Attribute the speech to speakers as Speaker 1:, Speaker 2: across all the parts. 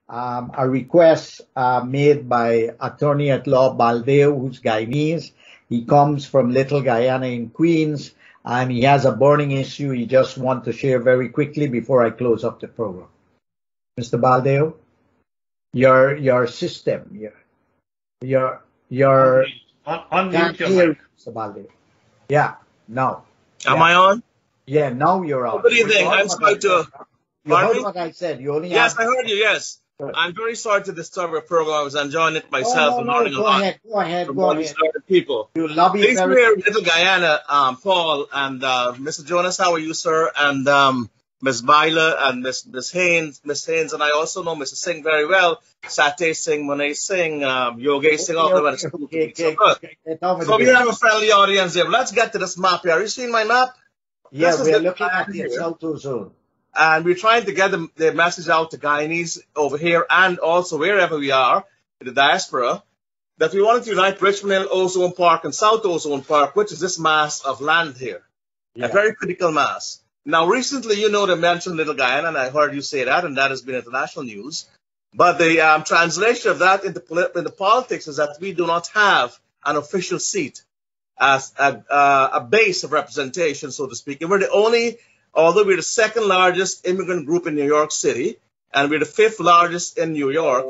Speaker 1: a request made by attorney at law Baldeo, who's Guyanese. He comes from Little Guyana in Queens, and he has a burning issue he just wants to share very quickly before I close up the program. Mr. Baldeo, your system, your
Speaker 2: unmute your mic.
Speaker 1: Mr. Baldeo. Yeah, now.
Speaker 3: Am I on?
Speaker 1: Yeah, now you're on.
Speaker 3: Good evening. I'm sorry to.
Speaker 1: You heard what I said. You only
Speaker 3: Yes, I heard you. Yes.
Speaker 1: Good.
Speaker 3: I'm very sorry to disturb your program. I was enjoying it myself and learning a lot.
Speaker 1: Go ahead.
Speaker 3: People.
Speaker 1: You lobby
Speaker 3: Thanks
Speaker 1: very.
Speaker 3: for here, Little Guyana, Paul and Mr. Jonas. How are you, sir? And Ms. Baila and Miss Haynes, and I also know Mr. Singh very well. Satay Singh, Monet Singh, Yogesh Singh, all of them. So we have a friendly audience here. Let's get to this map here. Are you seeing my map?
Speaker 1: Yeah, we're looking at the South Ozone.
Speaker 3: And we're trying to get the message out to Guyanese over here and also wherever we are in the diaspora that we wanted to unite Richmond Hill, Ozone Park, and South Ozone Park, which is this mass of land here, a very critical mass. Now, recently, they mentioned Little Guyana, and I heard you say that, and that has been international news. But the translation of that into politics is that we do not have an official seat as a base of representation, so to speak. And we're the only, although we're the second largest immigrant group in New York City, and we're the fifth largest in New York,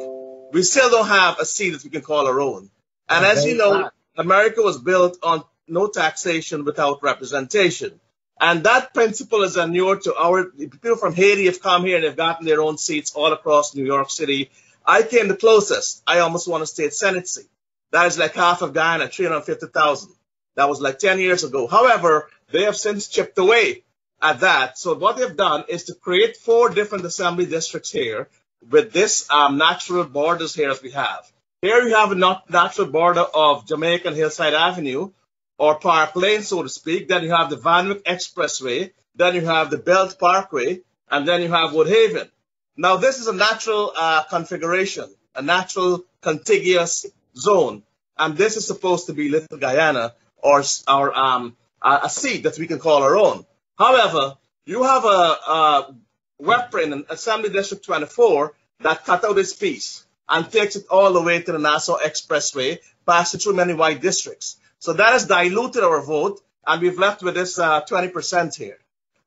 Speaker 3: we still don't have a seat that we can call our own. And as you know, America was built on no taxation without representation. And that principle is inured to our people from Haiti have come here and they've gotten their own seats all across New York City. I came the closest. I almost won a state Senate seat. That is like half of Guyana, 350,000. That was like 10 years ago. However, they have since chipped away at that. So what they've done is to create 4 different assembly districts here with this natural borders here as we have. Here you have a natural border of Jamaica and Hillside Avenue, or Park Lane, so to speak. Then you have the Van Wyck Expressway. Then you have the Belt Parkway. And then you have Woodhaven. Now, this is a natural configuration, a natural contiguous zone. And this is supposed to be Little Guyana or a seat that we can call our own. However, you have a WEPRIN, an Assembly District 24, that cut out this piece and takes it all the way to the Nassau Expressway, passing through many white districts. So that has diluted our vote, and we've left with this 20% here.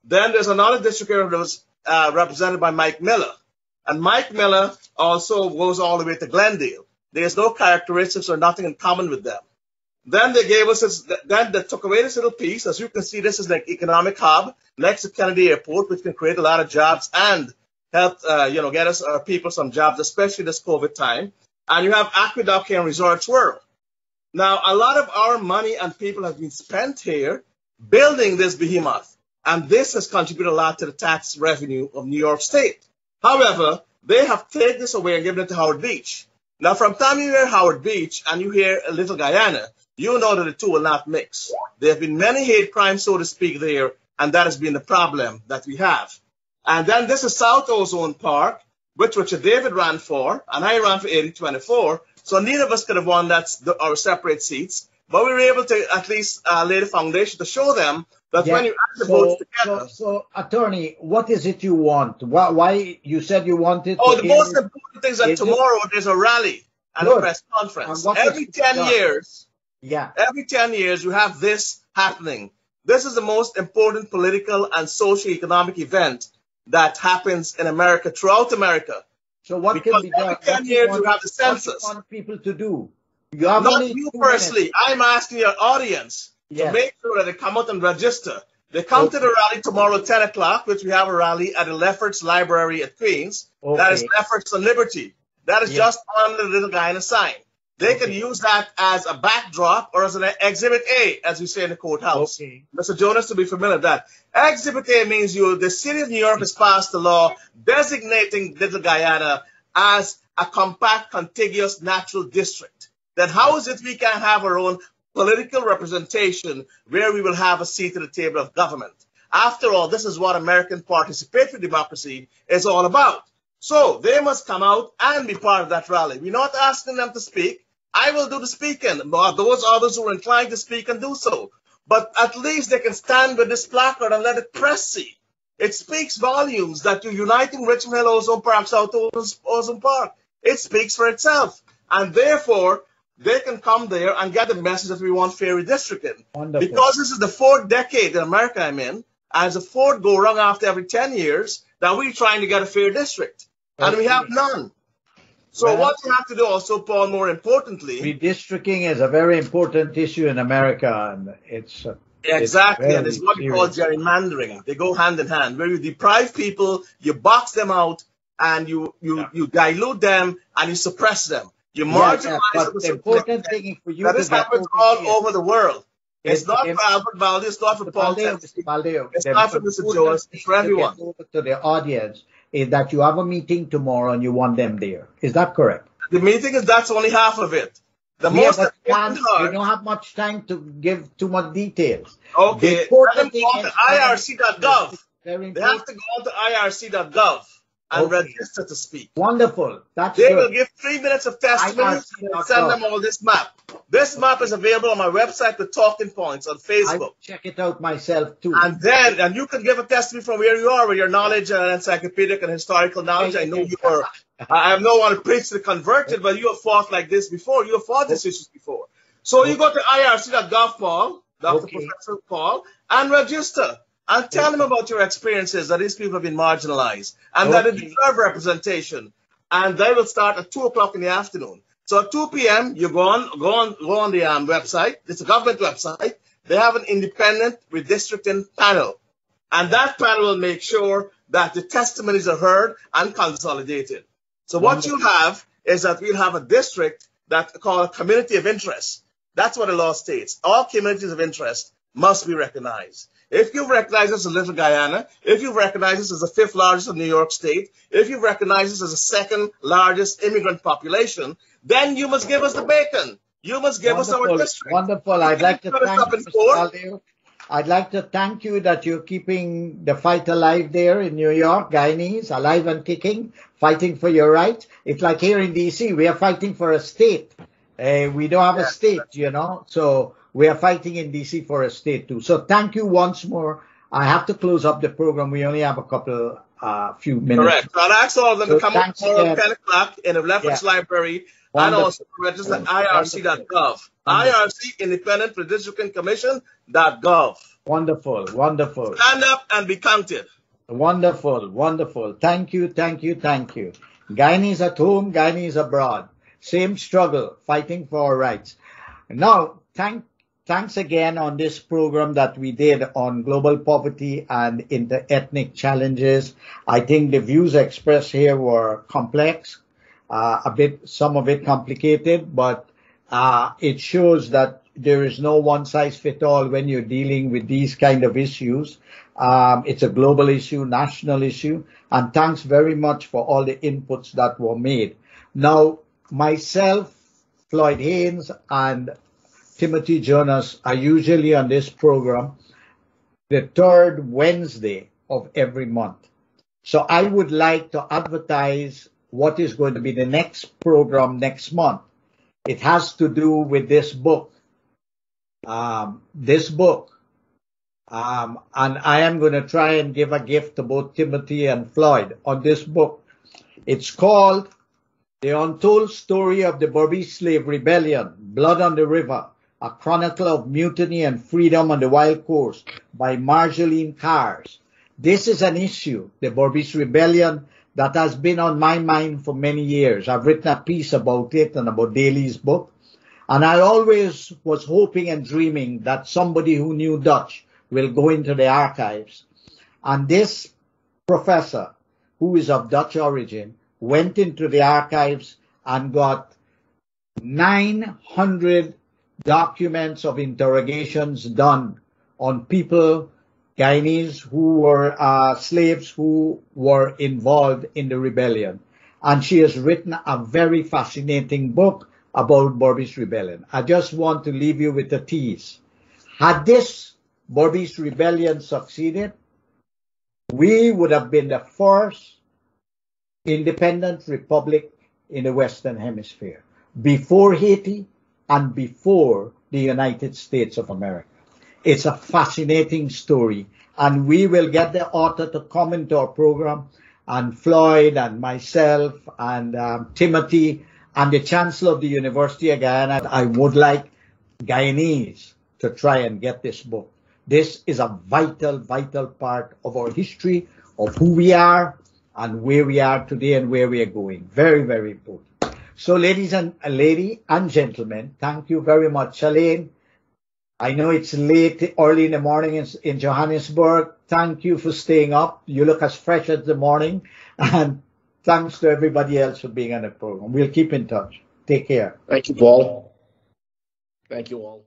Speaker 3: Then there's another district here that was represented by Mike Miller. And Mike Miller also goes all the way to Glendale. There's no characteristics or nothing in common with them. Then they gave us this, then they took away this little piece. As you can see, this is like economic hub next to Kennedy Airport, which can create a lot of jobs and help, get us, our people some jobs, especially this COVID time. And you have Aqueduct here in Resorts World. Now, a lot of our money and people have been spent here building this behemoth, and this has contributed a lot to the tax revenue of New York State. However, they have taken this away and given it to Howard Beach. Now, from the time you hear Howard Beach and you hear Little Guyana, you know that the two will not mix. There have been many hate crimes, so to speak, there, and that has been the problem that we have. And then this is South Ozone Park, which Richard David ran for, and I ran for 8024. So neither of us could have won our separate seats, but we were able to at least lay the foundation to show them that when you add the votes together.
Speaker 1: So, attorney, what is it you want? Why you said you wanted?
Speaker 3: Oh, the most important thing is that tomorrow there's a rally and a press conference. Every 10 years, every 10 years you have this happening. This is the most important political and socio-economic event that happens in America, throughout America.
Speaker 1: So what can be done?
Speaker 3: Every 10 years you have the census.
Speaker 1: What do you want people to do? You have
Speaker 3: Not you personally. I'm asking your audience to make sure that they come out and register. They come to the rally tomorrow at 10 o'clock, which we have a rally at the Lefferts Library at Queens. That is Lefferts and Liberty. That is just on the Little Guyana sign. They can use that as a backdrop or as an Exhibit A, as we say in the courthouse. Mr. Jonas to be familiar with that. Exhibit A means the city of New York has passed a law designating Little Guyana as a compact, contiguous natural district. Then how is it we can have our own political representation where we will have a seat at the table of government? After all, this is what American participatory democracy is all about. So they must come out and be part of that rally. We're not asking them to speak. I will do the speaking, but those others who are inclined to speak can do so. But at least they can stand with this placard and let the press see It speaks volumes that you're uniting Richmond Hill, Ozone Park, South Ozone Park. It speaks for itself. And therefore, they can come there and get the message that we want fair redistricting.
Speaker 1: Wonderful.
Speaker 3: Because this is the fourth decade in America I'm in, and it's a fourth go-round after every 10 years that we're trying to get a fair district. Okay. And we have none. So what you have to do also, Paul, more importantly...
Speaker 1: Redistricting is a very important issue in America, and it's...
Speaker 3: Exactly, and it's what we call gerrymandering. They go hand in hand, where you deprive people, you box them out, and you dilute them, and you suppress them. You marginalize
Speaker 1: but the important thing for you
Speaker 3: that this happens all over the world. It's not for Albert Baldeo, it's not for Paul
Speaker 1: Baldeo,
Speaker 3: it's not for Mr. Jones, it's for everyone.
Speaker 1: To the audience is that you have a meeting tomorrow and you want them there. Is that correct?
Speaker 3: The meeting that's only half of it. The most important part.
Speaker 1: You don't have much time to give too much details.
Speaker 3: Okay, let them go on to irc.gov. They have to go on to irc.gov and register to speak.
Speaker 1: Wonderful.
Speaker 3: They will give 3 minutes of testimony and send them all this map. This map is available on my website with talking points on Facebook.
Speaker 1: I will check it out myself too.
Speaker 3: And you can give a testimony from where you are with your knowledge and encyclopedic and historical knowledge. I know you are. I am no one to preach to the converted, but you have fought like this before. You have fought these issues before. So you go to irc.gov, Paul, Dr. Professor Paul, and register. And tell them about your experiences, that these people have been marginalized and that they deserve representation. And they will start at 2 o'clock in the afternoon. So at 2 p.m., you go on the website. It's a government website. They have an independent redistricting panel. And that panel will make sure that the testimonies are heard and consolidated. So what you have is that we'll have a district that's called a community of interest. That's what the law states. All communities of interest must be recognized. If you recognize us as Little Guyana, if you recognize us as the 5th largest of New York State, if you recognize us as the 2nd largest immigrant population, then you must give us the bacon. You must give us our district.
Speaker 1: Wonderful. I'd like to thank you, Mr. Baldeo. I'd like to thank you that you're keeping the fight alive there in New York, Guyanese, alive and kicking, fighting for your rights. It's like here in D.C., we are fighting for a state. We don't have a state, you know, so we are fighting in D.C. for a state too. So thank you once more. I have to close up the program. We only have a few minutes.
Speaker 3: Correct. So I'll ask all of them to come up tomorrow at 10 o'clock in the Lefferts Library. Wonderful. And also register at irc.gov. IRC, Independent Redistricting Commission.gov.
Speaker 1: Wonderful, wonderful.
Speaker 3: Stand up and be counted.
Speaker 1: Wonderful, wonderful. Thank you, thank you, thank you. Guyanese at home, Guyanese abroad. Same struggle, fighting for our rights. Now, thanks again on this program that we did on global poverty and inter-ethnic challenges. I think the views expressed here were complex, some of it complicated, but it shows that there is no one size fit all when you're dealing with these kind of issues. It's a global issue, national issue, and thanks very much for all the inputs that were made. Now, myself, Floyd Haynes, and Timothy Jonas are usually on this program the 3rd Wednesday of every month. So I would like to advertise what is going to be the next program next month. It has to do with this book. And I am going to try and give a gift to both Timothy and Floyd on this book. It's called The Untold Story of the Berbice Slave Rebellion, Blood on the River, A Chronicle of Mutiny and Freedom on the Wild Coast by Marjolaine Cars. This is an issue, the Berbice Rebellion, that has been on my mind for many years. I've written a piece about it and about Daly's book. And I always was hoping and dreaming that somebody who knew Dutch will go into the archives. And this professor, who is of Dutch origin, went into the archives and got 900 documents of interrogations done on people, Guyanese, who were slaves who were involved in the rebellion. And she has written a very fascinating book about Berbice Rebellion. I just want to leave you with a tease. Had this Berbice Rebellion succeeded, we would have been the first independent republic in the Western Hemisphere, before Haiti and before the United States of America. It's a fascinating story, and we will get the author to come into our program, and Floyd and myself and Timothy and the Chancellor of the University of Guyana. I would like Guyanese to try and get this book. This is a vital, vital part of our history, of who we are and where we are today and where we are going. Very, very important. So ladies and gentlemen, thank you very much. Shalane, I know it's late, early in the morning in Johannesburg. Thank you for staying up. You look as fresh as the morning. And thanks to everybody else for being on the program. We'll keep in touch. Take care.
Speaker 2: Thank you, Paul. Thank you all.